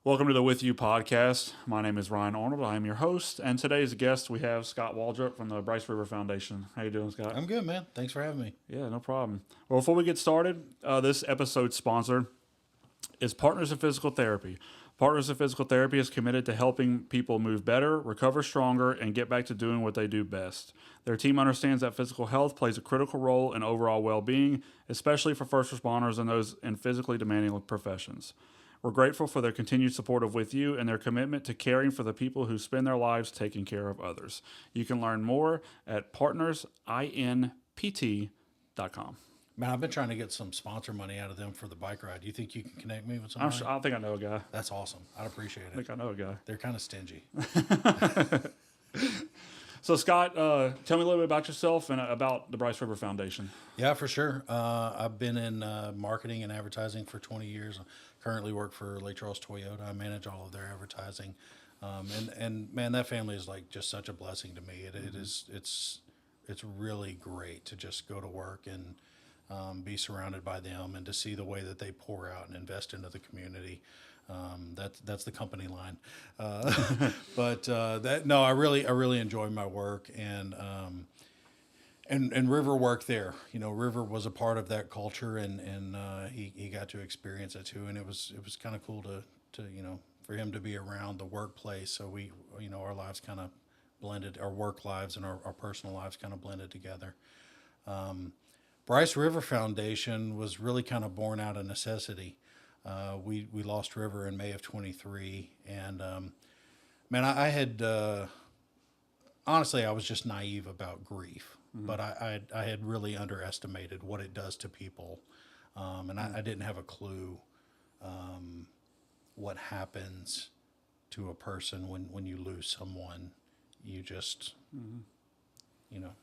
Welcome to the With You podcast. My name is Ryan Arnold. I am your host, and today's guest we have Scott Waldrop from the Bryce River Foundation. How you doing, Scott? I'm good, man. Thanks for having me. Yeah, no problem. Well, before we get started, this episode's sponsor is Partners in Physical Therapy. Partners in Physical Therapy is committed to helping people move better, recover stronger, and get back to doing what they do best. Their team understands that physical health plays a critical role in overall well-being, especially for first responders and those in physically demanding professions. We're grateful for their continued support of With You and their commitment to caring for the people who spend their lives taking care of others. You can learn more at partnersinpt.com. Man, I've been trying to get some sponsor money out of them for the bike ride. Do you think you can connect me with I'm somebody? sure, I think I know a guy. That's awesome. I'd appreciate I it. think I know a guy. They're kind of stingy. So, Scott, tell me a little bit about yourself and about the Bryce River Foundation. Yeah, for sure. I've been in marketing and advertising for 20 years. I currently work for Lake Charles Toyota. I manage all of their advertising. And man, that family is like just such a blessing to me. It's really great to just go to work and be surrounded by them and to see the way that they pour out and invest into the community. That's the company line. But no, I really enjoy my work and River worked there. You know, River was a part of that culture and he got to experience it too. And it was kind of cool to for him to be around the workplace. So we our lives kind of blended, our work lives and our personal lives kind of blended together. Bryce River Foundation was really kind of born out of necessity. We lost River in May of 23, and man, I had honestly I was just naive about grief, but I had really underestimated what it does to people, and I didn't have a clue what happens to a person when you lose someone. You just you know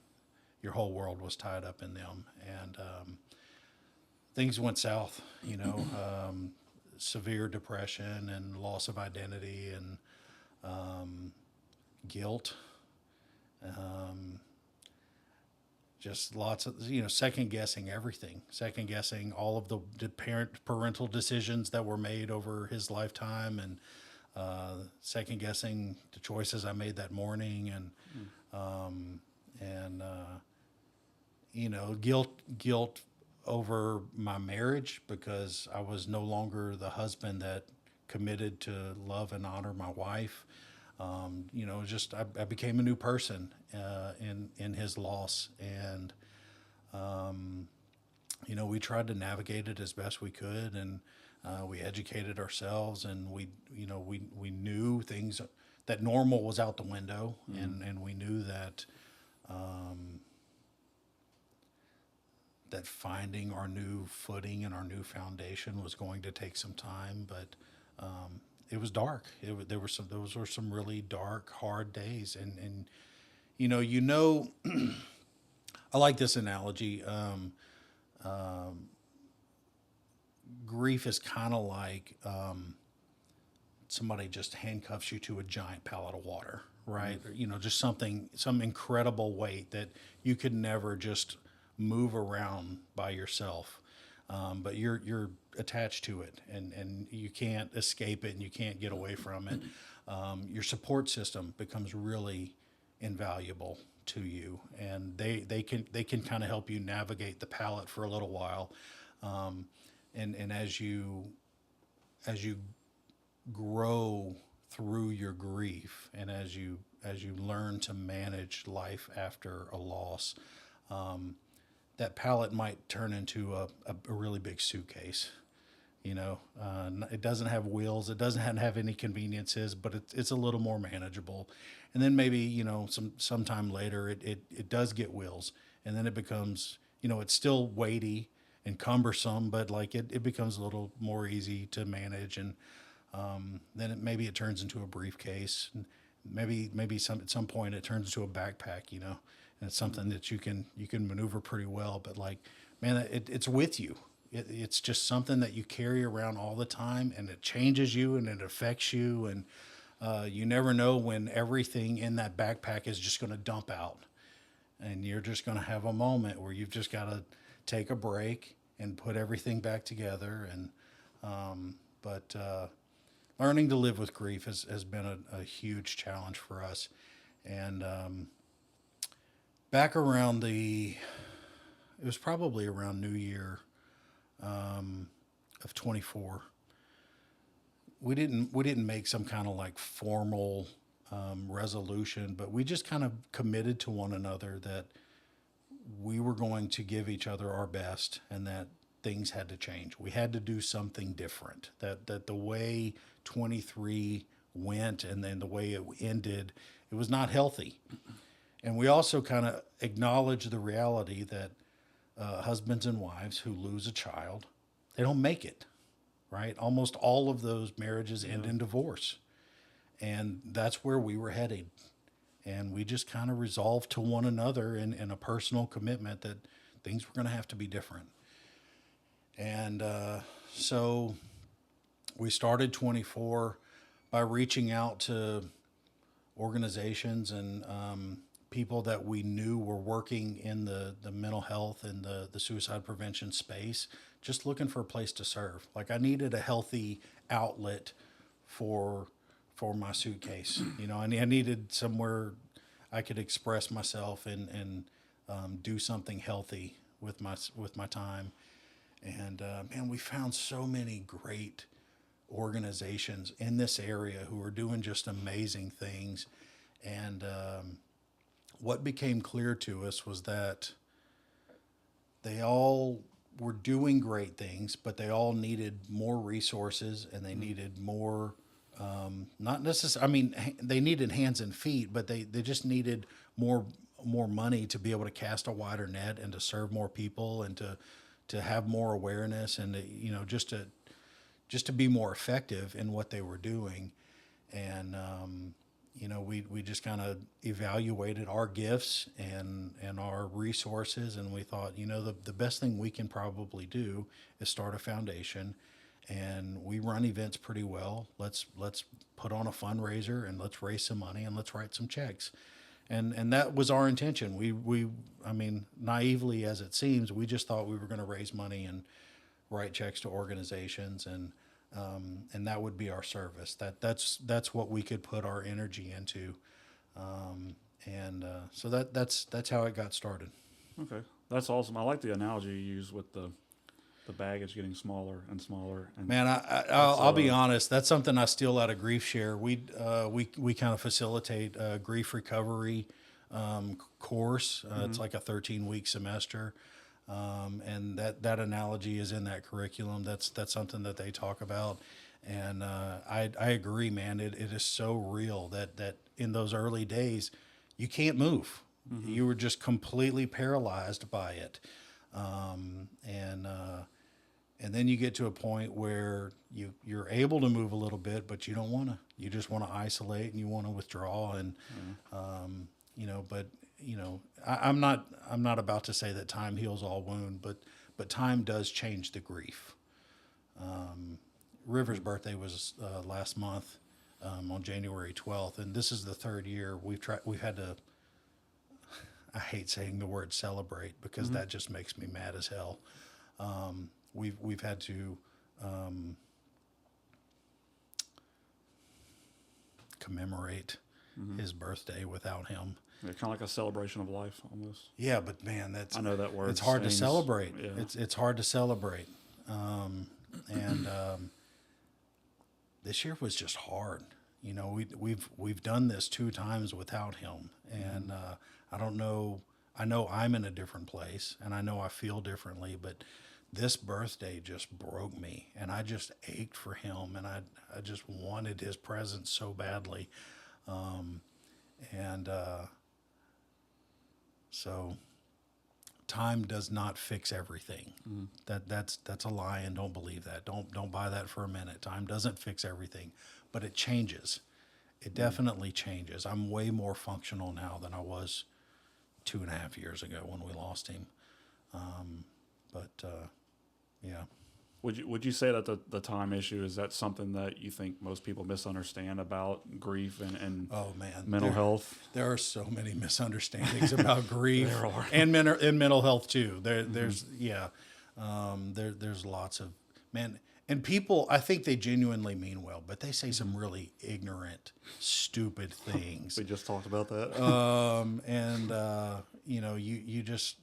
your whole world was tied up in them, and things went south. Severe depression and loss of identity and guilt. Just lots of second guessing everything, second guessing all of the parental decisions that were made over his lifetime, and second guessing the choices I made that morning, and guilt over my marriage because I was no longer the husband that committed to love and honor my wife. Just I became a new person in his loss, and we tried to navigate it as best we could, and we educated ourselves, and we knew things that normal was out the window, and we knew that. That finding our new footing and our new foundation was going to take some time, but it was dark. Those were some really dark, hard days, and I like this analogy. Grief is kind of like somebody just handcuffs you to a giant pallet of water, right? Or, just some incredible weight that you could never just move around by yourself, but you're attached to it, and you can't escape it, and you can't get away from it. Your support system becomes really invaluable to you, and they can kind of help you navigate the palette for a little while, and as you grow through your grief, and as you learn to manage life after a loss. That pallet might turn into a really big suitcase. It doesn't have wheels. It doesn't have any conveniences, but it's a little more manageable. And then maybe, sometime later it does get wheels, and then it becomes, it's still weighty and cumbersome, but like it becomes a little more easy to manage. And then maybe it turns into a briefcase. And maybe at some point it turns into a backpack, and it's something that you can maneuver pretty well. But like, man, it's with you. It's just something that you carry around all the time, and it changes you and it affects you. And you never know when everything in that backpack is just going to dump out, and you're just going to have a moment where you've just got to take a break and put everything back together. And but learning to live with grief has been a huge challenge for us. And back around it was probably around New Year of 24. We didn't make some kind of like formal resolution, but we just kind of committed to one another that we were going to give each other our best, and that things had to change. We had to do something different. That the way 23 went and then the way it ended, it was not healthy. And we also kind of acknowledged the reality that husbands and wives who lose a child, they don't make it, right? Almost all of those marriages end in divorce. And that's where we were headed. And we just kind of resolved to one another in a personal commitment that things were going to have to be different. And so we started 24 by reaching out to organizations and people that we knew were working in the mental health and the suicide prevention space, just looking for a place to serve. Like, I needed a healthy outlet for my suitcase. You know, I needed somewhere I could express myself and do something healthy with my time. And man, we found so many great organizations in this area who are doing just amazing things. And what became clear to us was that they all were doing great things, but they all needed more resources, and they needed more, not necessarily, I mean, they needed hands and feet, but they just needed more money to be able to cast a wider net and to serve more people and to have more awareness and to, you know, just to be more effective in what they were doing. And you know, we just kind of evaluated our gifts and our resources, and we thought, you know, the best thing we can probably do is start a foundation. And we run events pretty well. Let's put on a fundraiser and let's raise some money and let's write some checks. And that was our intention. I mean, naively as it seems, we just thought we were going to raise money and write checks to organizations, and that would be our service. That's what we could put our energy into, so that's how it got started. Okay, that's awesome. I like the analogy you use with the baggage getting smaller and smaller. And man, I'll be honest. That's something I steal out of Grief Share. We kind of facilitate a grief recovery course. It's like a 13-week semester. And that analogy is in that curriculum. That's something that they talk about. And I agree, man. It is so real that in those early days, you can't move. Mm-hmm. You were just completely paralyzed by it. And then you get to a point where you're able to move a little bit, but you don't want to. You just want to isolate and you want to withdraw. And you know, but you know, I'm not about to say that time heals all wound, but time does change the grief. River's birthday was last month on January 12th, and this is the third year we've had to. I hate saying the word celebrate because mm-hmm. that just makes me mad as hell. We've had to commemorate mm-hmm. his birthday without him. Yeah, kind of like a celebration of life, almost. Yeah, but man, I know that word. It's hard to celebrate. Yeah. It's hard to celebrate, and this year was just hard. You know, we've done this 2 times without him, and I don't know. I know I'm in a different place, and I know I feel differently, but this birthday just broke me, and I just ached for him, and I just wanted his presence so badly, so time does not fix everything. Mm. That's a lie, and don't believe that. Don't buy that for a minute. Time doesn't fix everything, but it changes. It definitely changes. I'm way more functional now than I was 2.5 years ago when we lost him. Yeah. Would you say that the time issue, is that something that you think most people misunderstand about grief and oh man, mental health? There are so many misunderstandings about grief and mental health too. There's lots of, man, And people, I think they genuinely mean well, but they say some really ignorant, stupid things. We just talked about that. You know, you just,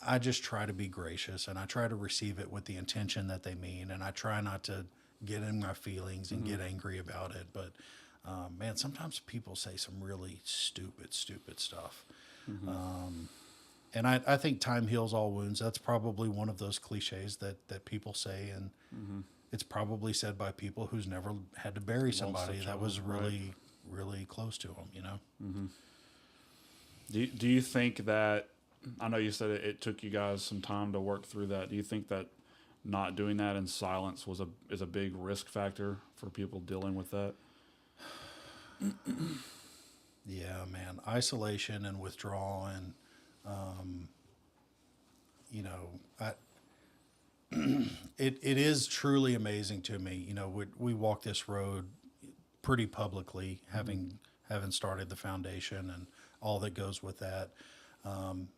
I just try to be gracious, and I try to receive it with the intention that they mean, and I try not to get in my feelings and get angry about it. But man, sometimes people say some really stupid stuff. And I think time heals all wounds. That's probably one of those cliches that people say, and it's probably said by people who's never had to bury somebody that was really, really close to them, you know? Do you think that, I know you said it took you guys some time to work through that. Do you think that not doing that in silence is a big risk factor for people dealing with that? Yeah, man. Isolation and withdrawal, and you know, it is truly amazing to me. You know, we walk this road pretty publicly, having started the foundation and all that goes with that. And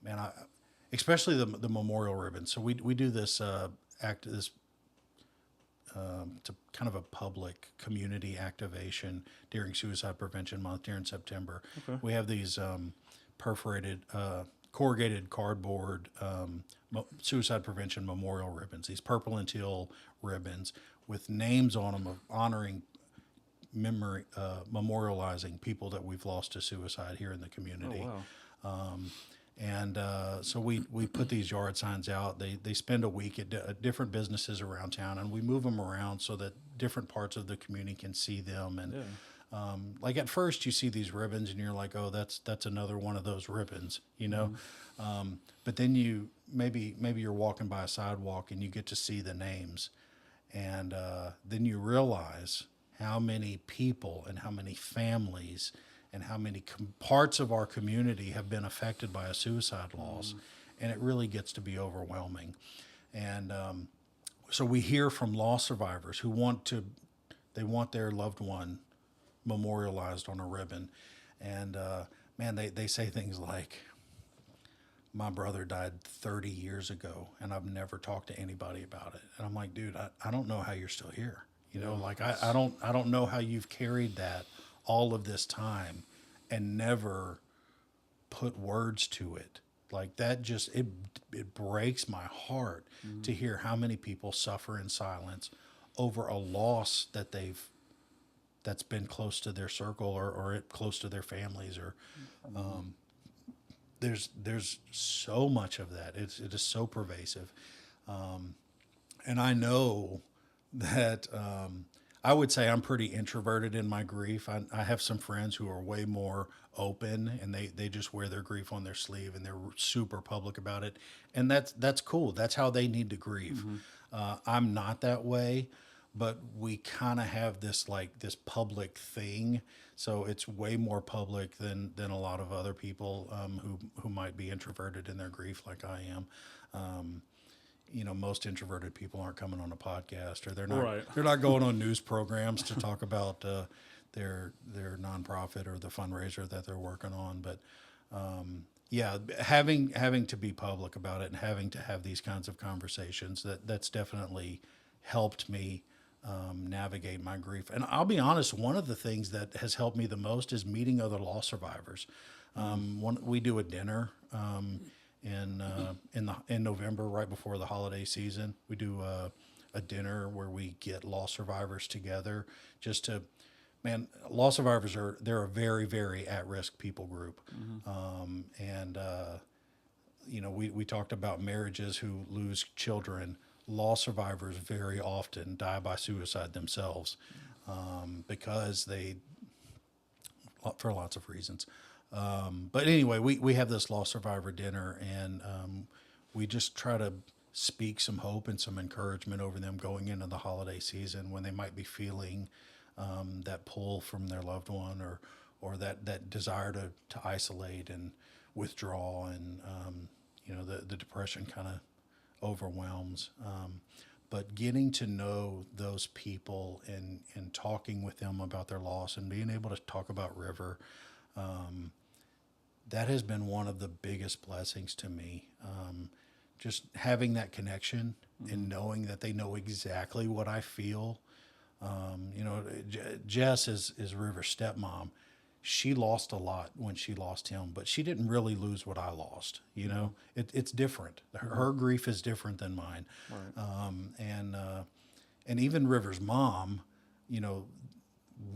especially the memorial ribbon. So we do this it's kind of a public community activation during Suicide Prevention Month during September. Okay. We have these perforated, corrugated cardboard suicide prevention memorial ribbons, these purple and teal ribbons with names on them of honoring memory, memorializing people that we've lost to suicide here in the community. Oh, wow. So we put these yard signs out. They spend a week at different businesses around town, and we move them around so that different parts of the community can see them. And like at first you see these ribbons and you're like, oh, that's another one of those ribbons, you know? But then maybe you're walking by a sidewalk and you get to see the names, and then you realize how many people and how many families and how many parts of our community have been affected by a suicide loss. And it really gets to be overwhelming. And so we hear from loss survivors who want their loved one memorialized on a ribbon. And man, they say things like, my brother died 30 years ago and I've never talked to anybody about it. And I'm like, dude, I don't know how you're still here. You know, like I don't know how you've carried that all of this time and never put words to it. Like that just, it breaks my heart to hear how many people suffer in silence over a loss that's been close to their circle or close to their families, or there's so much of that. It is so pervasive. And I know that, I would say I'm pretty introverted in my grief. I have some friends who are way more open, and they just wear their grief on their sleeve and they're super public about it. And that's cool. That's how they need to grieve. I'm not that way, but we kind of have this public thing. So it's way more public than a lot of other people who might be introverted in their grief like I am. You know, most introverted people aren't coming on a podcast, or they're not going on news programs to talk about their nonprofit or the fundraiser that they're working on. But yeah, having to be public about it and having to have these kinds of conversations, that's definitely helped me navigate my grief. And I'll be honest, one of the things that has helped me the most is meeting other loss survivors. We do a dinner in November, right before the holiday season. We do a dinner where we get loss survivors together just to, man, loss survivors they're a very, very at-risk people group. You know, we talked about marriages who lose children. Loss survivors very often die by suicide themselves because for lots of reasons. But anyway, we have this loss survivor dinner, and we just try to speak some hope and some encouragement over them going into the holiday season when they might be feeling that pull from their loved one, or that desire to isolate and withdraw, and you know, the depression kind of overwhelms. But getting to know those people and talking with them about their loss and being able to talk about River, that has been one of the biggest blessings to me. Just having that connection and knowing that they know exactly what I feel. Jess is River's stepmom. She lost a lot when she lost him, but she didn't really lose what I lost. It's different. Her grief is different than mine. Right. And even River's mom,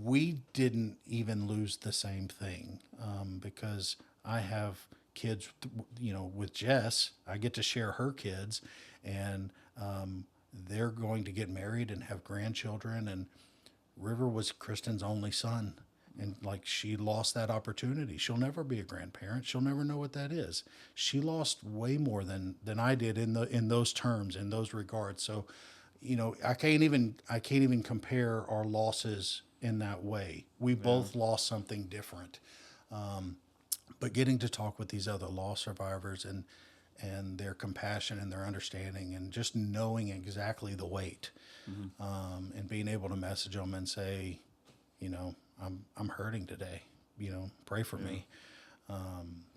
we didn't even lose the same thing, because I have kids, with Jess. I get to share her kids, and they're going to get married and have grandchildren. And River was Kristen's only son. And like, she lost that opportunity. She'll never be a grandparent. She'll never know what that is. She lost way more than I did in those terms, in those regards. So, I can't even compare our losses in that way. We both lost something different. But getting to talk with these other loss survivors and their compassion and their understanding, and just knowing exactly the weight, and being able to message them and say, I'm hurting today, pray for me.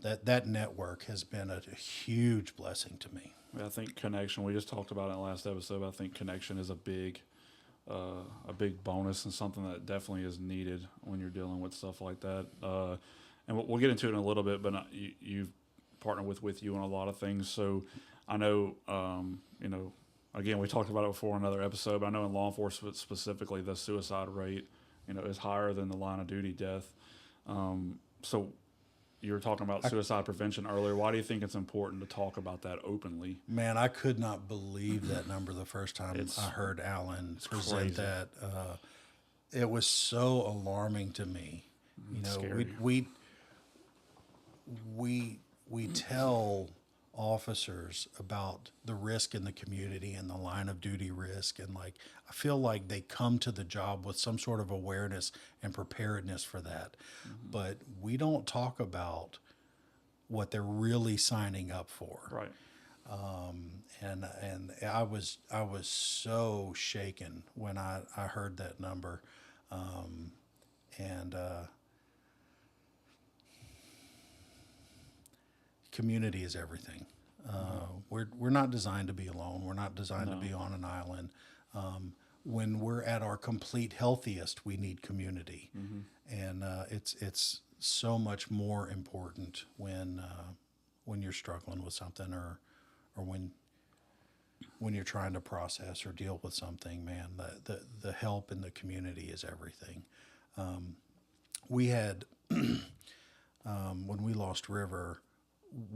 That network has been a huge blessing to me. I think connection, we just talked about it in the last episode, I think connection is a big bonus, and something that definitely is needed when you're dealing with stuff like that. And we'll get into it in a little bit, but you've partnered with you on a lot of things. So I know, again, we talked about it before in another episode, but I know in law enforcement specifically, the suicide rate, is higher than the line of duty death. So you were talking about suicide prevention earlier. Why do you think it's important to talk about that openly? Man, I could not believe that number the first time I heard Alan present that. It was so alarming to me. Scary. We tell officers about the risk in the community and the line of duty risk, and I feel like they come to the job with some sort of awareness and preparedness for that. But we don't talk about what they're really signing up for. Right. And I was so shaken when I heard that number. Community is everything. We're not designed to be alone. We're not designed to be on an island. When we're at our complete healthiest, we need community, and it's so much more important when you're struggling with something, or when you're trying to process or deal with something. Man, the help in the community is everything. We had when we lost River,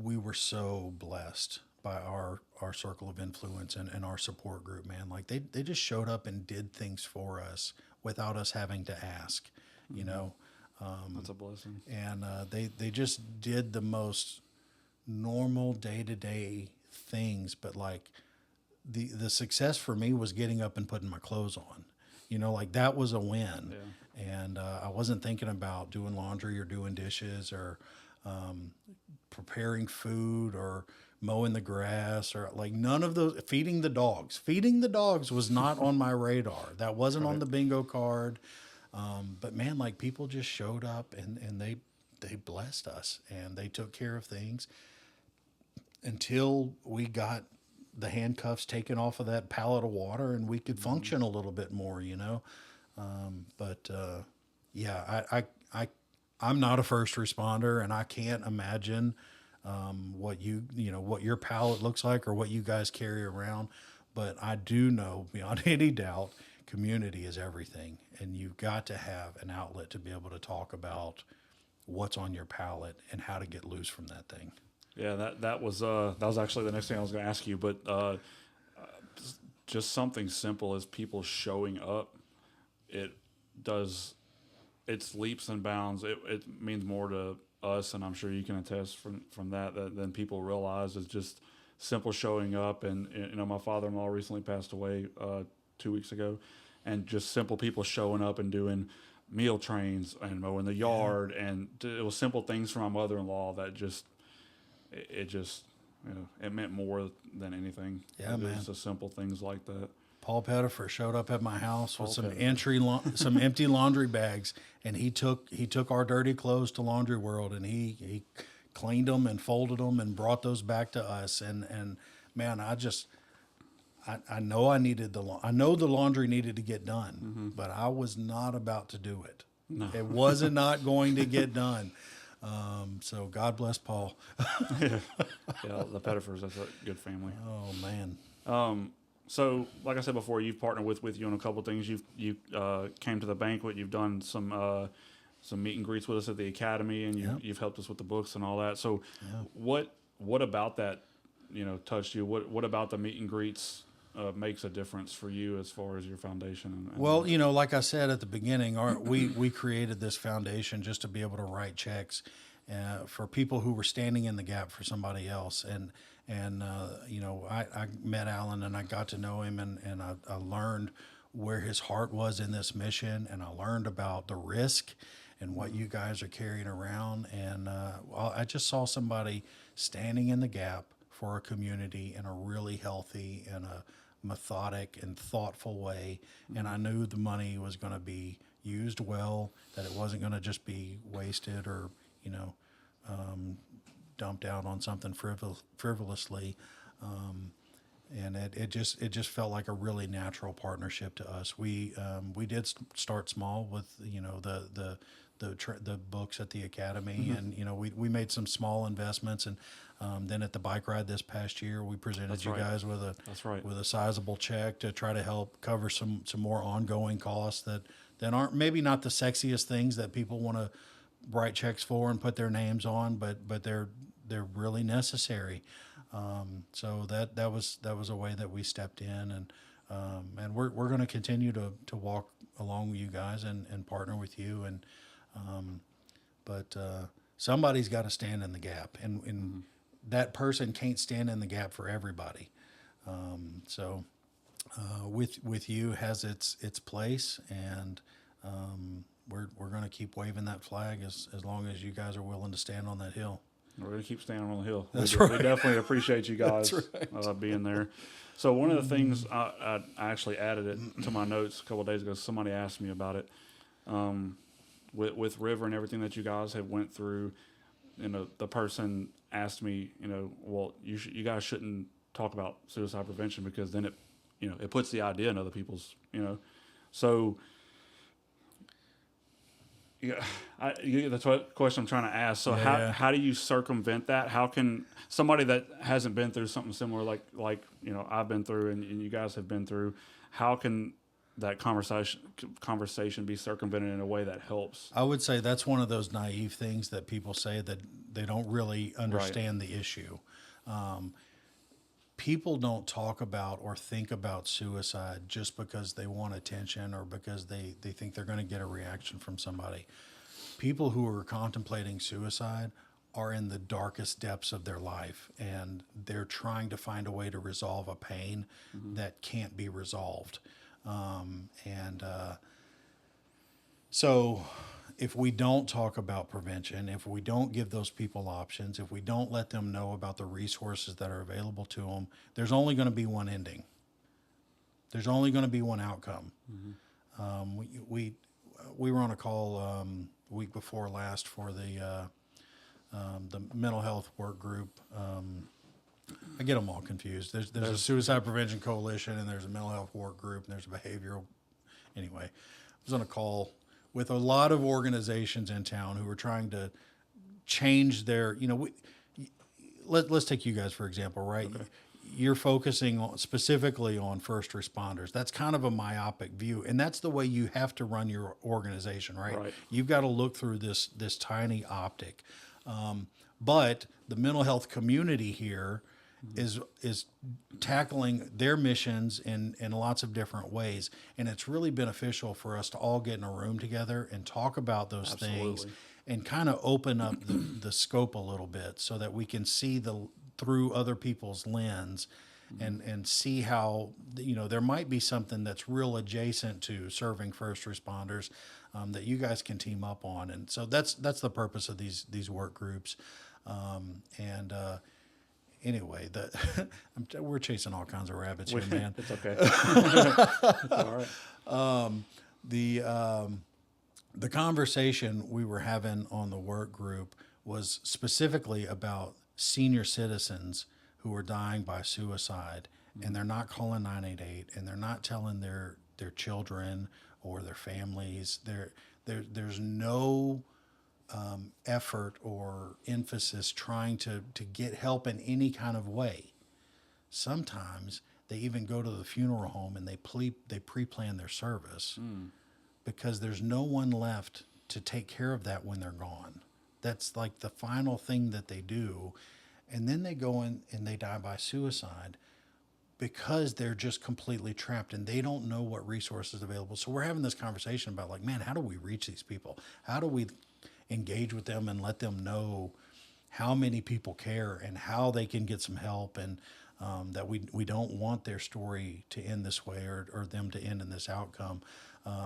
we were so blessed by our circle of influence and our support group, man. They just showed up and did things for us without us having to ask, That's a blessing. And they just did the most normal day-to-day things. But the success for me was getting up and putting my clothes on, that was a win. Yeah. And I wasn't thinking about doing laundry or doing dishes or preparing food or mowing the grass or none of those. Feeding the dogs was not on my radar. That wasn't on the bingo card. But man, people just showed up and they blessed us, and they took care of things until we got the handcuffs taken off of that pallet of water and we could function a little bit more, I'm not a first responder, and I can't imagine what what your pallet looks like or what you guys carry around. But I do know beyond any doubt, community is everything, and you've got to have an outlet to be able to talk about what's on your pallet and how to get loose from that thing. Yeah, that was actually the next thing I was going to ask you, but just something simple as people showing up, it's leaps and bounds. It means more to us, and I'm sure you can attest from that than people realize. Is just simple showing up. And my father-in-law recently passed away 2 weeks ago, and just simple people showing up and doing meal trains and mowing the yard, and it was simple things for my mother-in-law that it meant more than anything. Yeah, man. It's the simple things like that. Paul Pettifer showed up at my house with some empty laundry bags, and he took our dirty clothes to Laundry World, and he cleaned them and folded them and brought those back to us. And man, I know I know the laundry needed to get done, but I was not about to do it. No. It wasn't not going to get done. So God bless Paul. Yeah, the Pettifers, that's a good family. Oh man. So, like I said before, you've partnered with you on a couple of things. You came to the banquet. You've done some meet and greets with us at the academy, and you've helped us with the books and all that. So, what about that, touched you? What about the meet and greets makes a difference for you as far as your foundation? Well, like I said at the beginning, we created this foundation just to be able to write checks for people who were standing in the gap for somebody else. And I met Alan and I got to know him, and I learned where his heart was in this mission, and I learned about the risk and what you guys are carrying around. And I just saw somebody standing in the gap for a community in a really healthy and a methodic and thoughtful way. And I knew the money was going to be used well, that it wasn't going to just be wasted or, dumped out on something frivolously. And it just felt like a really natural partnership to us. We did start small with, the books at the academy, and we made some small investments, and then at the bike ride this past year we presented guys with a sizable check to try to help cover some more ongoing costs that aren't maybe not the sexiest things that people want to write checks for and put their names on, but they're really necessary. So that was a way that we stepped in, and we're going to continue to walk along with you guys and partner with you, but somebody's got to stand in the gap, and that person can't stand in the gap for everybody. So with you has its place, and we're going to keep waving that flag as long as you guys are willing to stand on that hill. We're going to keep standing on the hill. That's right. We definitely appreciate you guys right. Being there. So one of the things I actually added it to my notes a couple of days ago. Somebody asked me about it. With River and everything that you guys have went through, the person asked me, well, you guys shouldn't talk about suicide prevention because then it puts the idea in other people's, so. Yeah, that's what question I'm trying to ask. So how do you circumvent that? How can somebody that hasn't been through something similar like I've been through and you guys have been through, how can that conversation be circumvented in a way that helps? I would say that's one of those naive things that people say that they don't really understand the issue. People don't talk about or think about suicide just because they want attention or because they think they're going to get a reaction from somebody. People who are contemplating suicide are in the darkest depths of their life, and they're trying to find a way to resolve a pain that can't be resolved. So if we don't talk about prevention, if we don't give those people options, if we don't let them know about the resources that are available to them, there's only going to be one ending. There's only going to be one outcome. We were on a call week before last for the mental health work group. I get them all confused. There's a suicide prevention coalition, and there's a mental health work group, and there's a behavioral. Anyway, I was on a call with a lot of organizations in town who are trying to change their, let's take you guys for example, right? Okay. You're focusing specifically on first responders. That's kind of a myopic view, and that's the way you have to run your organization, right? You've got to look through this tiny optic. But the mental health community here is tackling their missions in lots of different ways. And it's really beneficial for us to all get in a room together and talk about those things and kind of open up the scope a little bit so that we can see through other people's lens and see how, there might be something that's real adjacent to serving first responders that you guys can team up on. And so that's the purpose of these work groups. Anyway, we're chasing all kinds of rabbits here, man. It's okay. It's all right. The conversation we were having on the work group was specifically about senior citizens who are dying by suicide and they're not calling 988, and they're not telling their children or their families. There's no effort or emphasis trying to get help in any kind of way. Sometimes they even go to the funeral home and they pre-plan their service because there's no one left to take care of that when they're gone. That's like the final thing that they do. And then they go in and they die by suicide because they're just completely trapped and they don't know what resources are available. So we're having this conversation about like, man, how do we reach these people? How do we engage with them and let them know how many people care and how they can get some help, and that we don't want their story to end this way, or them to end in this outcome.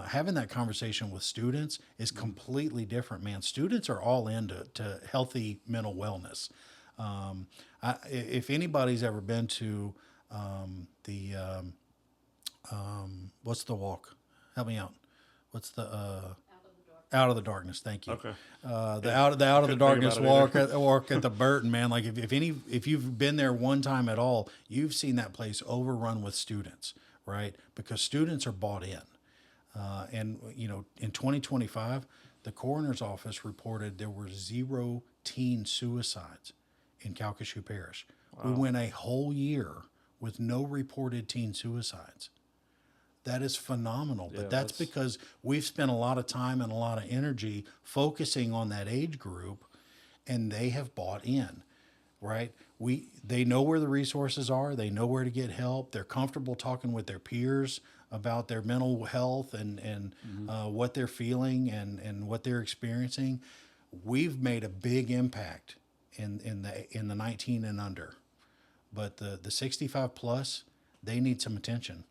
Having that conversation with students is completely different, man. Students are all into healthy mental wellness. If anybody's ever been to what's the walk? Help me out. What's the Out of the Darkness? Thank you. Okay. The Out of the Darkness walk at the Burton, man. Like if you've been there one time at all, you've seen that place overrun with students, right? Because students are bought in. And in 2025, the coroner's office reported there were 0 teen suicides in Calcasieu Parish. Wow. We went a whole year with no reported teen suicides. That is phenomenal. But that's because we've spent a lot of time and a lot of energy focusing on that age group, and they have bought in, right? They know where the resources are. They know where to get help. They're comfortable talking with their peers about their mental health and what they're feeling and what they're experiencing. We've made a big impact in the 19 and under, but the 65 plus, they need some attention.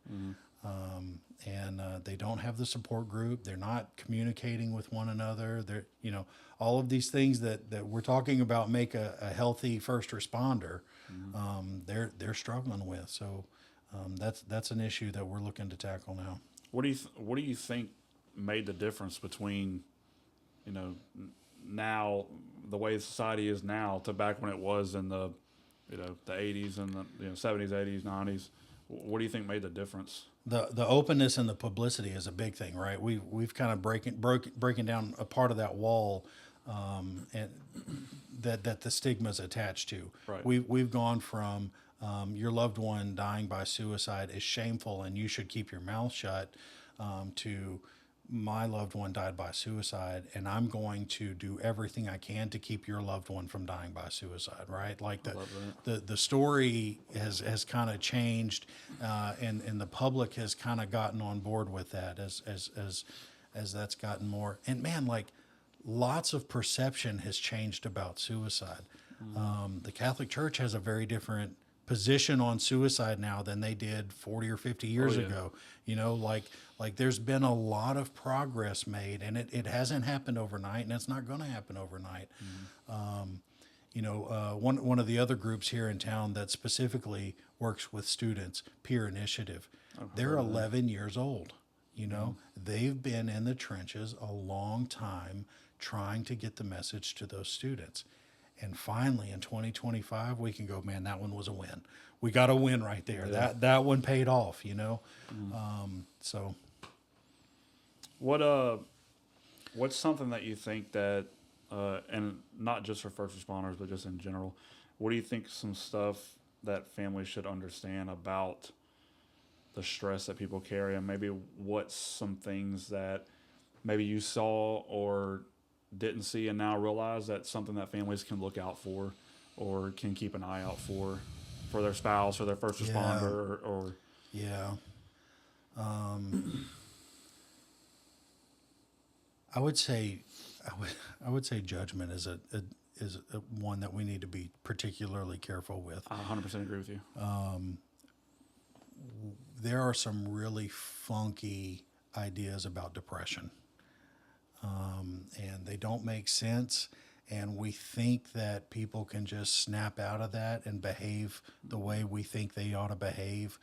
And they don't have the support group. They're not communicating with one another. They're, all of these things that we're talking about make a healthy first responder. They're struggling with. So that's an issue that we're looking to tackle now. What do you think made the difference between, now the way society is now to back when it was in the, the 80s and the 70s, 80s, 90s? What do you think made the difference? The openness and the publicity is a big thing, right? We've kind of breaking down a part of that wall, and that the stigma is attached to. Right. We've gone from your loved one dying by suicide is shameful and you should keep your mouth shut, to my loved one died by suicide and I'm going to do everything I can to keep your loved one from dying by suicide, right? Like the story has kind of changed, and the public has kind of gotten on board with that as that's gotten more. And man, like lots of perception has changed about suicide. The Catholic Church has a very different position on suicide now than they did 40 or 50 years ago. Like there's been a lot of progress made, and it hasn't happened overnight, and it's not going to happen overnight. One of the other groups here in town that specifically works with students, Peer Initiative, they're 11 years old. They've been in the trenches a long time trying to get the message to those students. And finally, in 2025, we can go, man, that one was a win. We got a win right there. Yeah. That one paid off, So, what's something that you think that, and not just for first responders, but just in general, what do you think some stuff that families should understand about the stress that people carry, and maybe what's some things that maybe you saw or didn't see and now realize that's something that families can look out for or can keep an eye out for their spouse or their first responder or I would say judgment is a one that we need to be particularly careful with. I 100% agree with you. There are some really funky ideas about depression. And they don't make sense, and we think that people can just snap out of that and behave the way we think they ought to behave,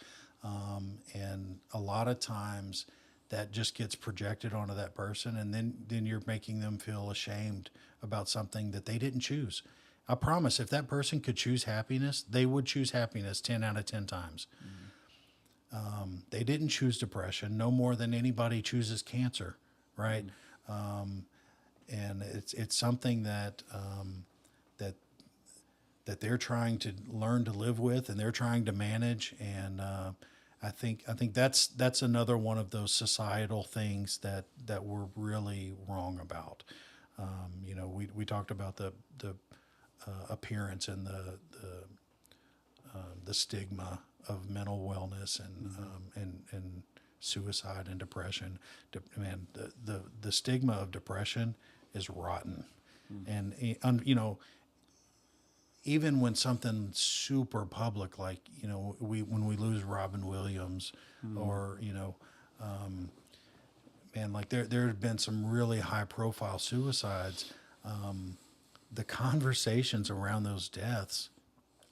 and a lot of times that just gets projected onto that person, and then you're making them feel ashamed about something that they didn't choose. I promise, if that person could choose happiness, they would choose happiness 10 out of 10 times. They didn't choose depression no more than anybody chooses cancer, right? And it's something that that that they're trying to learn to live with, and they're trying to manage. And I think that's another one of those societal things that we're really wrong about. We talked about the appearance and the stigma of mental wellness and suicide and depression. Man, the stigma of depression is rotten, and even when something super public, like when we lose Robin Williams, or man, like there have been some really high profile suicides. The conversations around those deaths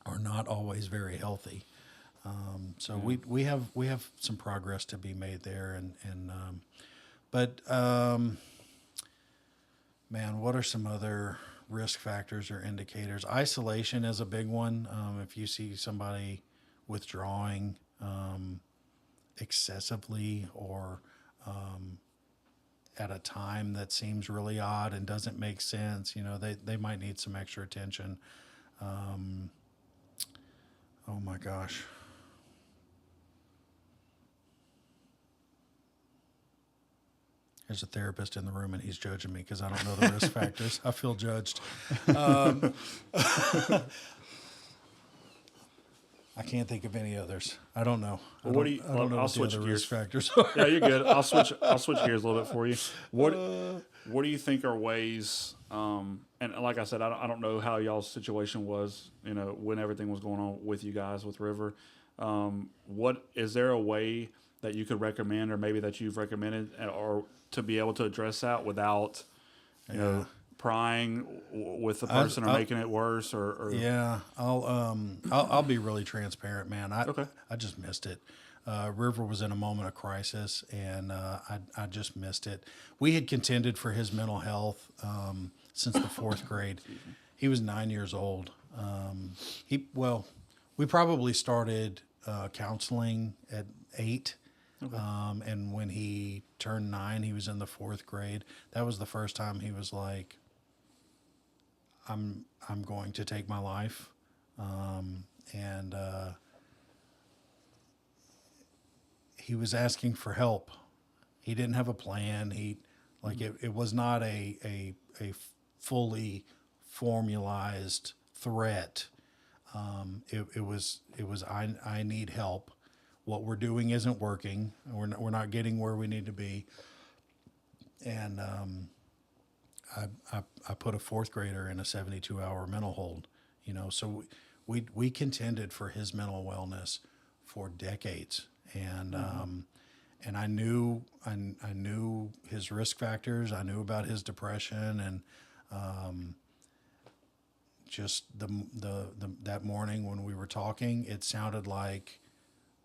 are not always very healthy. So we have some progress to be made there, but man, what are some other risk factors or indicators? Isolation is a big one. If you see somebody withdrawing excessively, or at a time that seems really odd and doesn't make sense, they might need some extra attention. Oh my gosh. There's a therapist in the room, and he's judging me because I don't know the risk factors. I feel judged. I can't think of any others. I don't know. I Well, don't know I'll what the switch other gears. risk factors are. Yeah, you're good. I'll switch gears a little bit for you. What do you think are ways? And like I said, I don't know how y'all's situation was. When everything was going on with you guys with River. What is there a way that you could recommend, or maybe that you've recommended, or to be able to address that without, prying with the person, or making it worse, or Yeah, I'll be really transparent, man. Okay. I just missed it. River was in a moment of crisis, and I just missed it. We had contended for his mental health since the fourth grade. He was 9 years old. We probably started counseling at 8. Okay. And when he turned 9, he was in the fourth grade. That was the first time he was like, I'm going to take my life. And he was asking for help. He didn't have a plan. It was not a fully formalized threat. It was I need help. What we're doing isn't working. We're not getting where we need to be. And I put a fourth grader in a 72-hour mental hold. So we contended for his mental wellness for decades, and I knew his risk factors. I knew about his depression, and just that morning when we were talking, it sounded like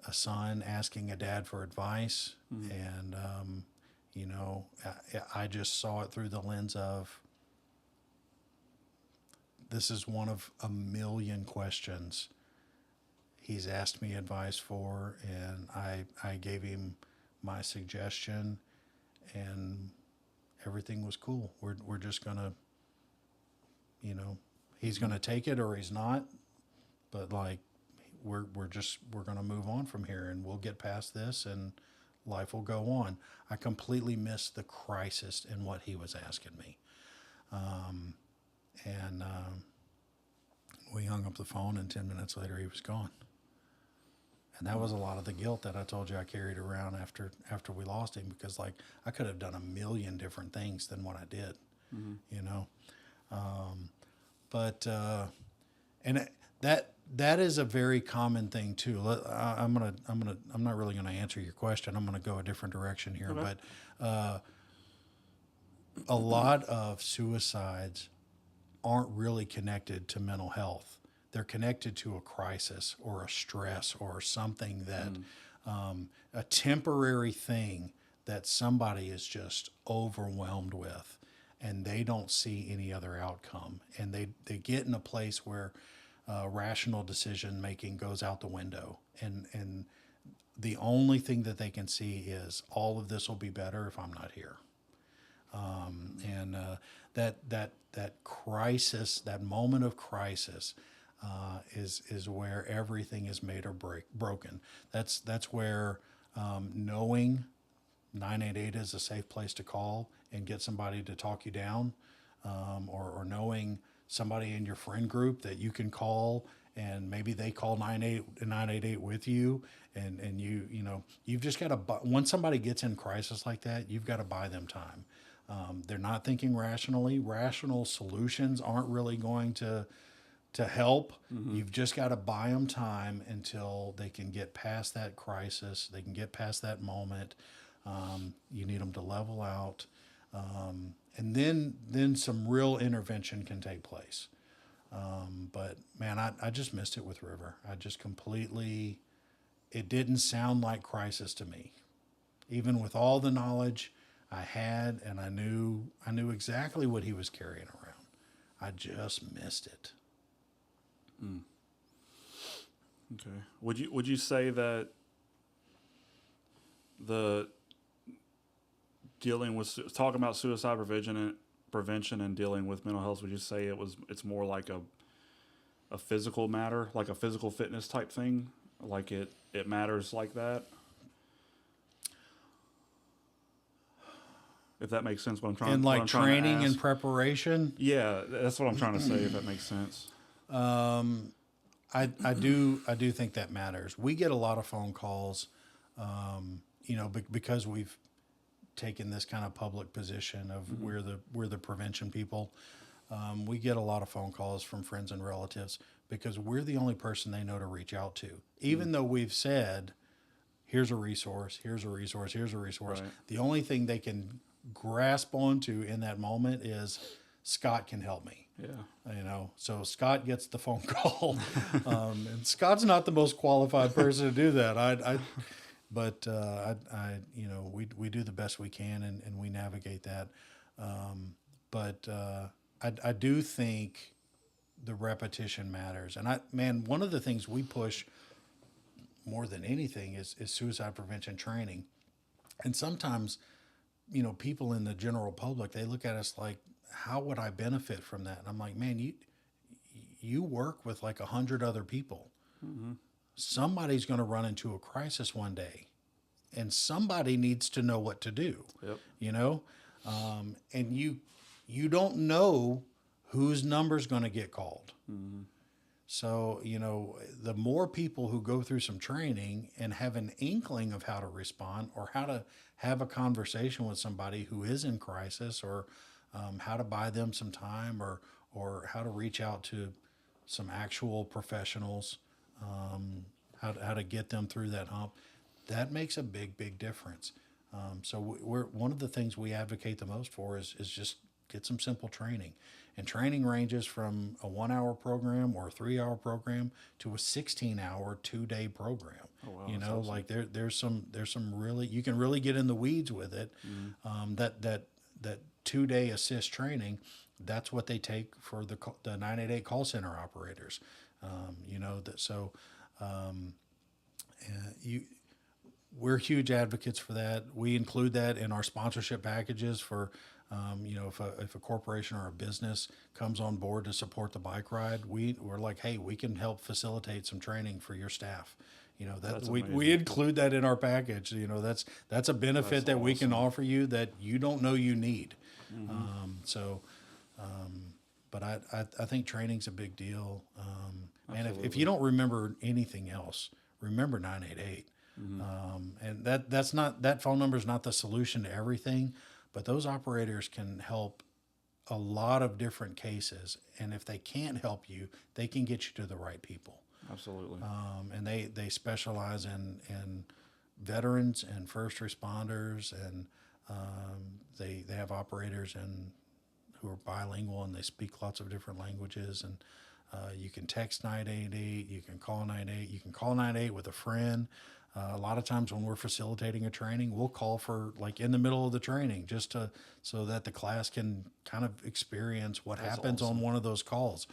a son asking a dad for advice. And I just saw it through the lens of, this is one of a million questions he's asked me advice for, and I gave him my suggestion, and everything was cool. We're just gonna, he's gonna take it or he's not, but like we're gonna move on from here, and we'll get past this, and life will go on. I completely missed the crisis in what he was asking me. And we hung up the phone, and 10 minutes later he was gone. And that was a lot of the guilt that I told you I carried around after we lost him, because like I could have done a million different things than what I did, and that is a very common thing too. I'm not really gonna answer your question. I'm gonna go a different direction here, Okay. But a lot of suicides aren't really connected to mental health. They're connected to a crisis or a stress or something that a temporary thing that somebody is just overwhelmed with, and they don't see any other outcome, and they get in a place where rational decision making goes out the window, and the only thing that they can see is all of this will be better if I'm not here. And that crisis, that moment of crisis, is where everything is made or broken. That's where knowing 988 is a safe place to call and get somebody to talk you down, or knowing somebody in your friend group that you can call and maybe they call 988 with you, and you've just got to, once somebody gets in crisis like that, you've got to buy them time. They're not thinking rationally. Rational solutions aren't really going to help. You've just got to buy them time until they can get past that crisis. They can get past that moment. You need them to level out. And then some real intervention can take place. But man, I just missed it with River. I just completely, it didn't sound like crisis to me. Even with all the knowledge I had, and I knew exactly what he was carrying around. I just missed it. Okay. Would you say that the dealing with talking about suicide prevention and dealing with mental health, would you say it's more like a physical matter, like a physical fitness type thing, like it matters like that? If that makes sense, what I'm trying. And like training and preparation. Yeah, that's what I'm trying to say. If that makes sense. I do think that matters. We get a lot of phone calls, because we've taken this kind of public position of we're the prevention people. We get a lot of phone calls from friends and relatives because we're the only person they know to reach out to, even though we've said, here's a resource, here's a resource, here's a resource. Right. The only thing they can grasp onto in that moment is Scott can help me. Yeah. So Scott gets the phone call, and Scott's not the most qualified person to do that. We do the best we can, and we navigate that. I do think the repetition matters. And one of the things we push more than anything is suicide prevention training. And sometimes, people in the general public, they look at us like, how would I benefit from that? And I'm like, man, you work with like 100 other people. Mm-hmm. Somebody's going to run into a crisis one day, and somebody needs to know what to do. Yep. And you don't know whose number's going to get called. Mm-hmm. So, the more people who go through some training and have an inkling of how to respond or how to have a conversation with somebody who is in crisis, or how to buy them some time, or how to reach out to some actual professionals, how to get them through that hump, that makes a big, big difference. So we're one of the things we advocate the most for is just get some simple training. And training ranges from a 1-hour program or a 3-hour program to a 16-hour 2-day program. Oh, wow, awesome. Like there's some really, you can really get in the weeds with it. Mm-hmm. That 2-day assist training, that's what they take for the 988 call center operators. We're huge advocates for that. We include that in our sponsorship packages for, if a corporation or a business comes on board to support the bike ride, we're like, hey, we can help facilitate some training for your staff. We include that in our package. That's a benefit that awesome. We can offer you that you don't know you need. Mm-hmm. But I think training's a big deal. And if you don't remember anything else, remember 988. Mm-hmm. And that phone number is not the solution to everything, but those operators can help a lot of different cases. And if they can't help you, they can get you to the right people. Absolutely. And they specialize in veterans and first responders, and they have operators who are bilingual and they speak lots of different languages. And you can text 988, you can call 988, you can call 988 with a friend. A lot of times when we're facilitating a training, we'll call for like in the middle of the training so that the class can kind of experience what happens awesome. On one of those calls.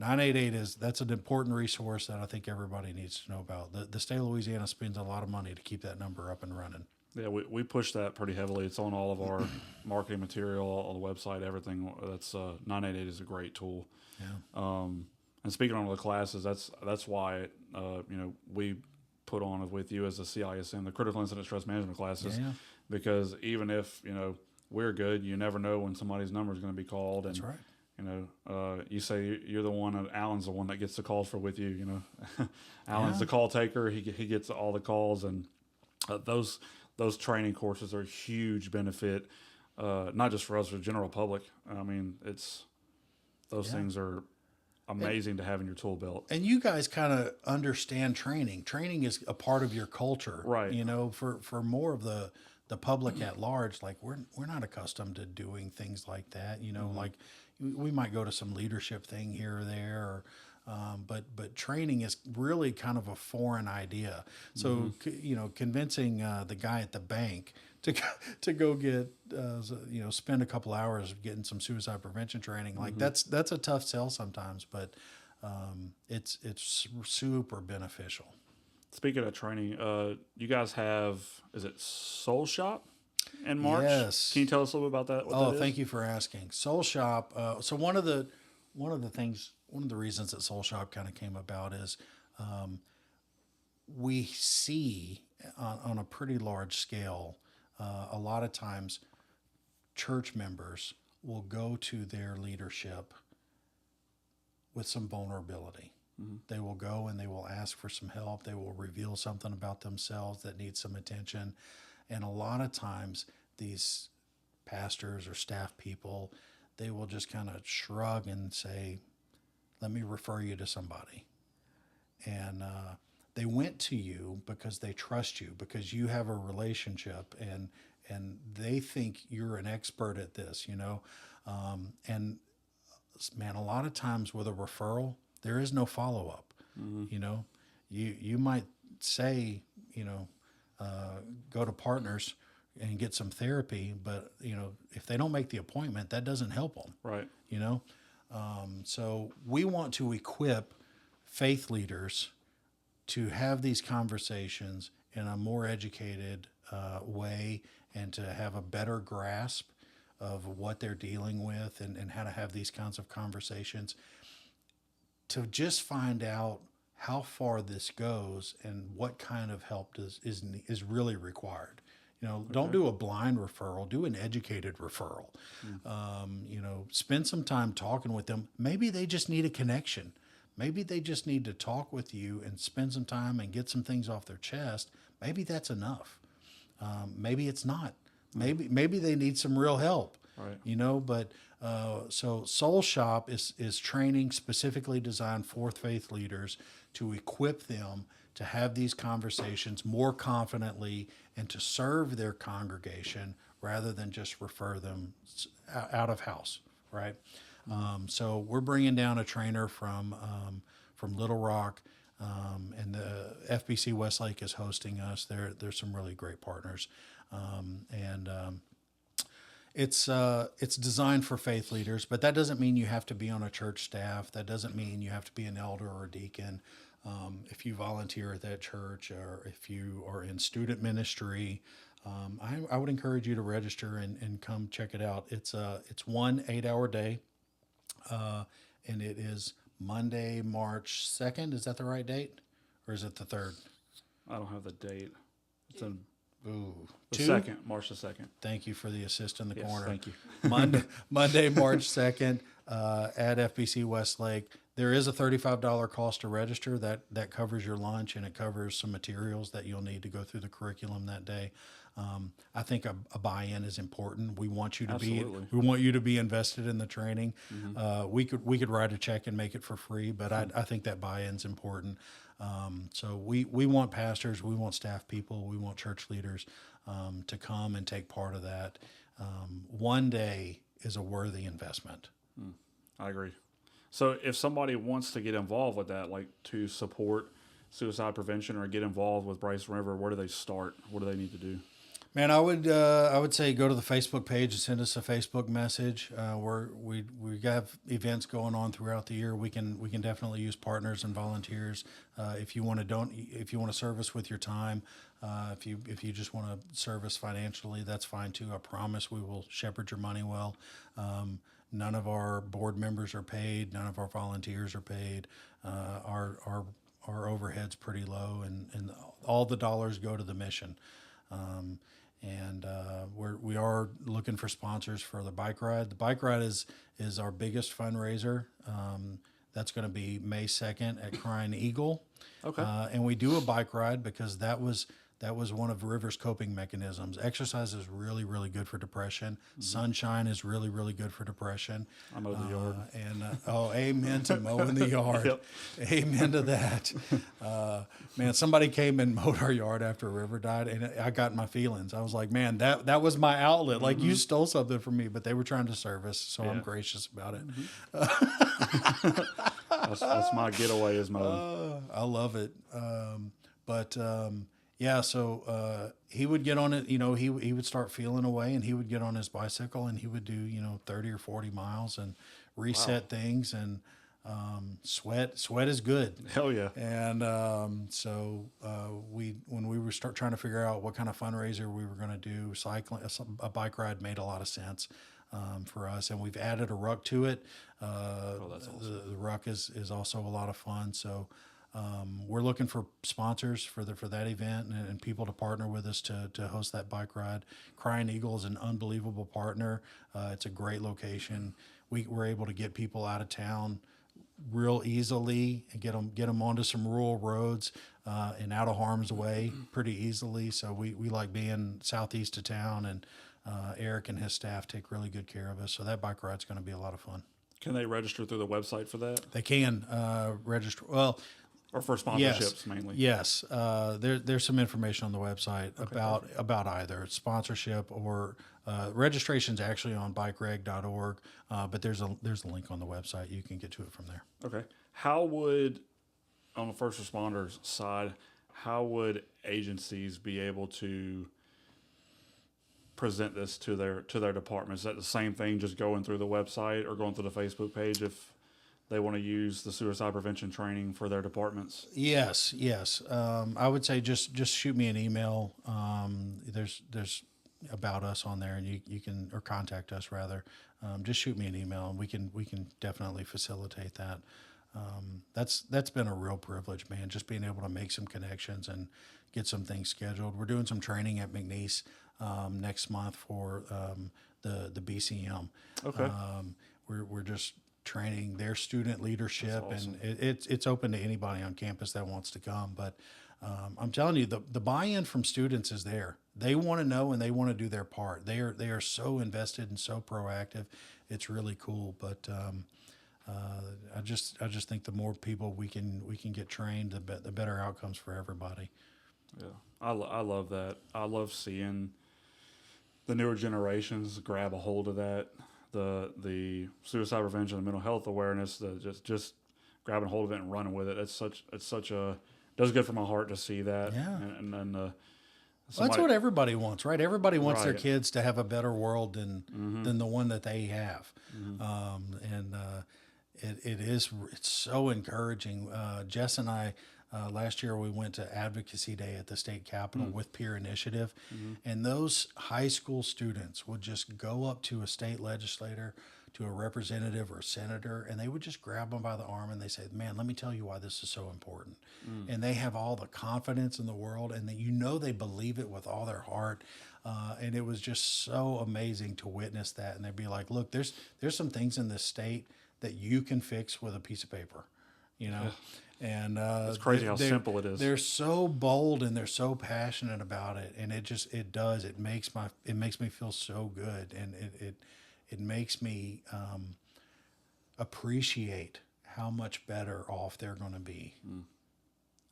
988 that's an important resource that I think everybody needs to know about. The state of Louisiana spends a lot of money to keep that number up and running. Yeah, we push that pretty heavily. It's on all of our marketing material, on the website, everything. That's 988 is a great tool. Yeah. And speaking on the classes, that's why we put on with you as a CISM, the critical incident stress management classes, Yeah. because even if we're good, you never know when somebody's number is going to be called. And, That's right. you say you're the one, and Alan's the one that gets the calls for with you. Alan's Yeah. the call taker. He gets all the calls, and those training courses are a huge benefit, not just for us, for the general public. I mean, those Yeah. things are amazing to have in your tool belt. And you guys kind of understand training. Training is a part of your culture, Right. For more of the public at large, like we're not accustomed to doing things like that. Like we might go to some leadership thing here or there, or, but training is really kind of a foreign idea. So convincing the guy at the bank to go get spend a couple hours getting some suicide prevention training, like that's a tough sell sometimes, but it's super beneficial. Speaking of training, you guys have, is it Soul Shop in March? Yes. Can you tell us a little bit about that? What that Thank is? you for asking. Soul Shop. So one of the reasons that Soul Shop kind of came about is we see on a pretty large scale, a lot of times church members will go to their leadership with some vulnerability. They will go and they will ask for some help. They will reveal something about themselves that needs some attention. And a lot of times these pastors or staff people, they will just kind of shrug and say, let me refer you to somebody. And they went to you because they trust you, because you have a relationship, and they think you're an expert at this, and man, a lot of times with a referral, there is no follow-up. You might say, go to Partners and get some therapy, but if they don't make the appointment, that doesn't help them. Right. So we want to equip faith leaders to have these conversations in a more educated way, and to have a better grasp of what they're dealing with, and how to have these kinds of conversations, to just find out how far this goes and what kind of help is really required. Don't do a blind referral, do an educated referral. Spend some time talking with them. Maybe they just need a connection. Maybe they just need to talk with you and spend some time and get some things off their chest. Maybe that's enough. Maybe it's not. Maybe they need some real help. Right. But so Soul Shop is training specifically designed for faith leaders to equip them to have these conversations more confidently and to serve their congregation rather than just refer them out of house, right? So we're bringing down a trainer from Little Rock, and the FBC Westlake is hosting us. There's some really great partners, it's designed for faith leaders, but that doesn't mean you have to be on a church staff. That doesn't mean you have to be an elder or a deacon. If you volunteer at that church, or if you are in student ministry, I would encourage you to register and come check it out. It's 1 8-hour day, and it is Monday, March 2nd. Is that the right date, or is it the 3rd? I don't have the date. It's in the 2nd, March the 2nd. Thank you for the assist in the corner. Thank you. Monday, March 2nd, at FBC Westlake. There is a $35 cost to register. That covers your lunch, and it covers some materials that you'll need to go through the curriculum that day. I think a buy-in is important. We want you to be invested in the training. We could write a check and make it for free, but I think that buy-in's important. So we want pastors, we want staff people, we want church leaders to come and take part of that. One day is a worthy investment. I agree. So if somebody wants to get involved with that, like to support suicide prevention or get involved with Bryce River, where do they start? What do they need to do? Man, I would say go to the Facebook page and send us a Facebook message. We have events going on throughout the year. We can definitely use partners and volunteers. If you want to serve us with your time, if you just want to serve us financially, that's fine too. I promise we will shepherd your money well. None of our board members are paid. None of our volunteers are paid. Our overhead's pretty low, and all the dollars go to the mission. Um, we are looking for sponsors for the bike ride. The bike ride is our biggest fundraiser. That's going to be May 2nd at Crying Eagle. Okay. And we do a bike ride because that was one of River's coping mechanisms. Exercise is really, really good for depression. Sunshine is really, really good for depression. I mow the yard. Amen to mowing the yard. Yep. Amen to that. Man, somebody came and mowed our yard after River died, and I got my feelings. I was like, man, that was my outlet. Like, you stole something from me, but they were trying to serve us, so I'm gracious about it. That's my getaway is mowing. I love it. Yeah, so he would get on it, he would start feeling away, and he would get on his bicycle, and he would do, 30 or 40 miles and reset things, and sweat is good. Hell yeah. And when we were trying to figure out what kind of fundraiser we were going to do, cycling, a bike ride made a lot of sense for us, and we've added a ruck to it. That's awesome. The ruck is also a lot of fun. So we're looking for sponsors for that event and people to partner with us to host that bike ride. Crying Eagle is an unbelievable partner. It's a great location. We're able to get people out of town real easily and get them onto some rural roads and out of harm's way pretty easily. So we like being southeast of town, and Eric and his staff take really good care of us. So that bike ride's going to be a lot of fun. Can they register through the website for that? They can register. Well, or for sponsorships mainly? Yes. There's some information on the website about either sponsorship or registration's actually on bikereg.org, but there's a link on the website. You can get to it from there. Okay. How would, on the first responders side, how would agencies be able to present this to their departments? Is that the same thing, just going through the website or going through the Facebook page if they want to use the suicide prevention training for their departments? Yes. I would say just shoot me an email. There's about us on there, and you can, or contact us rather. Just shoot me an email, and we can definitely facilitate that. That's been a real privilege, man. Just being able to make some connections and get some things scheduled. We're doing some training at McNeese next month for the BCM. Okay. We're just training their student leadership, awesome. and it's open to anybody on campus that wants to come. But I'm telling you, the buy-in from students is there. They want to know and they want to do their part. They are so invested and so proactive. It's really cool. But I just think the more people we can get trained, the better outcomes for everybody. Yeah, I love that. I love seeing the newer generations grab a hold of that. The suicide prevention and mental health awareness, just grabbing hold of it and running with it. It's such a does good for my heart to see that. Yeah. And then Well, that's what everybody wants, right? Everybody wants their Right. kids to have a better world than the one that they have. It's so encouraging. Jess and I, last year we went to Advocacy Day at the state capitol with Peer Initiative, and those high school students would just go up to a state legislator, to a representative or a senator, and they would just grab them by the arm and they say, "Man, let me tell you why this is so important." And they have all the confidence in the world, and they believe it with all their heart. And it was just so amazing to witness that. And they'd be like, "Look, there's some things in this state that you can fix with a piece of paper, And it's crazy how simple it is. They're so bold and they're so passionate about it, and it makes me feel so good, and it makes me appreciate how much better off they're going to be.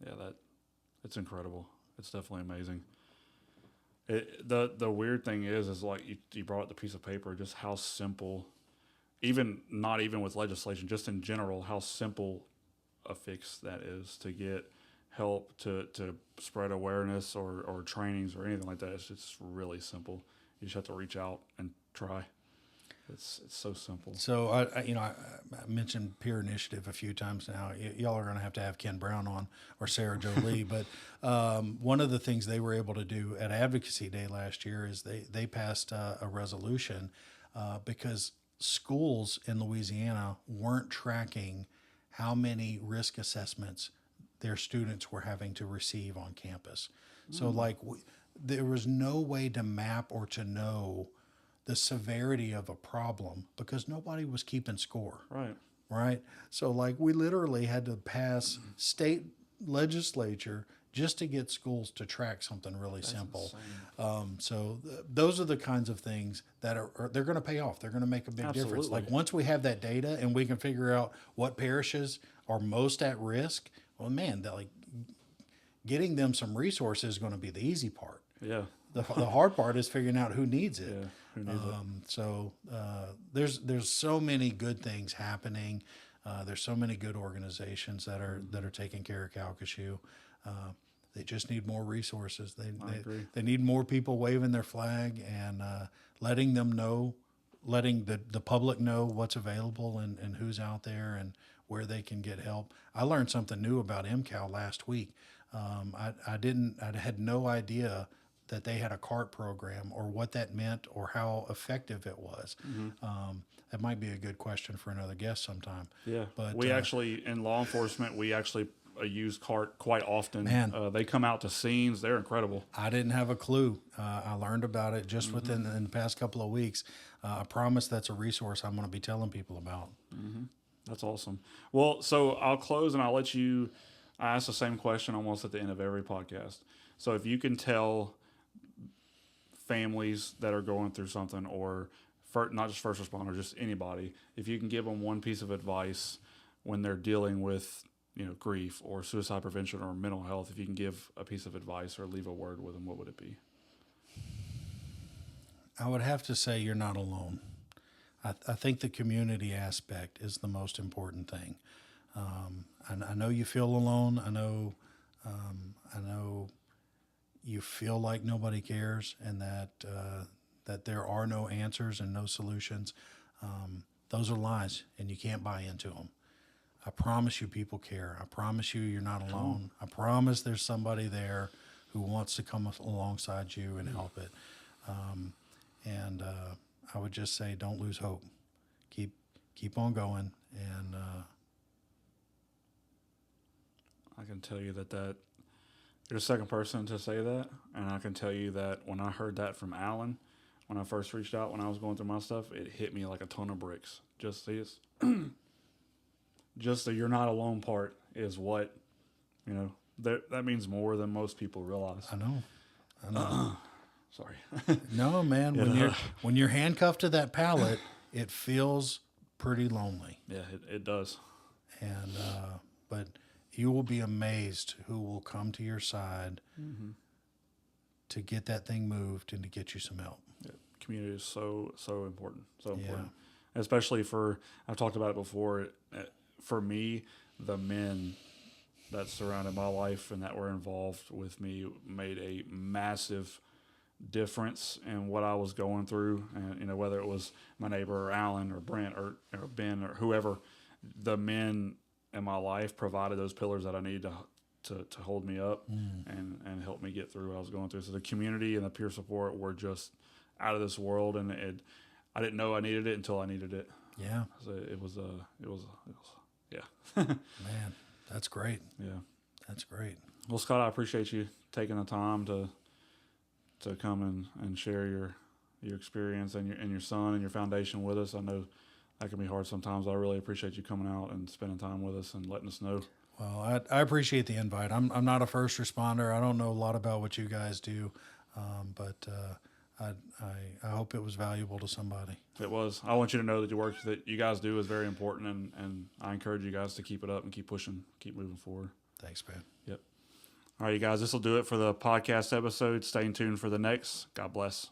Yeah, it's incredible. It's definitely amazing. The weird thing is like you brought up the piece of paper, just how simple, not even with legislation, just in general, how simple a fix that is to get help to spread awareness or trainings or anything like that. It's just really simple. You just have to reach out and try. It's so simple. So I mentioned peer initiative a few times now. Y'all are going to have Ken Brown on or Sarah Jolie, but one of the things they were able to do at Advocacy Day last year is they passed a resolution because schools in Louisiana weren't tracking how many risk assessments their students were having to receive on campus. So there was no way to map or to know the severity of a problem because nobody was keeping score. Right. So we literally had to pass state legislature just to get schools to track something really simple. Those are the kinds of things that they're going to pay off. They're going to make a big difference. Once we have that data and we can figure out what parishes are most at risk, well, man, getting them some resources is going to be the easy part. Yeah. The hard part is figuring out who needs it. Yeah, who needs it. There's so many good things happening. There's so many good organizations that are taking care of Calcasieu. They just need more resources. They need more people waving their flag and letting the public know what's available and who's out there and where they can get help. I learned something new about MCAL last week. I had no idea that they had a CART program or what that meant or how effective it was. That might be a good question for another guest sometime. Yeah, but we actually, in law enforcement, use CART quite often. Man. They come out to scenes. They're incredible. I didn't have a clue. I learned about it just within the past couple of weeks. I promise that's a resource I'm going to be telling people about. That's awesome. Well, so I'll close and I'll let you. I ask the same question almost at the end of every podcast. So if you can tell families that are going through something, or not just first responders, just anybody, if you can give them one piece of advice when they're dealing with grief or suicide prevention or mental health, if you can give a piece of advice or leave a word with them, what would it be? I would have to say you're not alone. I think the community aspect is the most important thing. I know you feel alone. I know you feel like nobody cares and that there are no answers and no solutions. Those are lies, and you can't buy into them. I promise you people care. I promise you're not alone. I promise there's somebody there who wants to come alongside you and help it. I would just say don't lose hope. Keep on going. And I can tell you that you're the second person to say that, and I can tell you that when I heard that from Alan, when I first reached out, when I was going through my stuff, it hit me like a ton of bricks. Just the you're not alone part is what, that means more than most people realize. I know. Sorry. No, man. When you're handcuffed to that pallet, it feels pretty lonely. Yeah, it does. And but you will be amazed who will come to your side to get that thing moved and to get you some help. Yeah, community is so important. So important. Yeah. Especially I've talked about it before, for me, the men that surrounded my life and that were involved with me made a massive difference in what I was going through. And, whether it was my neighbor or Alan or Brent or Ben or whoever, the men in my life provided those pillars that I needed to hold me up and help me get through what I was going through. So the community and the peer support were just out of this world, and I didn't know I needed it until I needed it. Yeah. So it was yeah. Man, that's great. Yeah. That's great. Well, Scott, I appreciate you taking the time to come and share your experience and your son and your foundation with us. I know that can be hard sometimes, but I really appreciate you coming out and spending time with us and letting us know. Well, I appreciate the invite. I'm not a first responder. I don't know a lot about what you guys do, but I hope it was valuable to somebody. It was. I want you to know that the work that you guys do is very important, and I encourage you guys to keep it up and keep pushing, keep moving forward. Thanks, man. Yep. All right, you guys, this will do it for the podcast episode. Stay tuned for the next. God bless.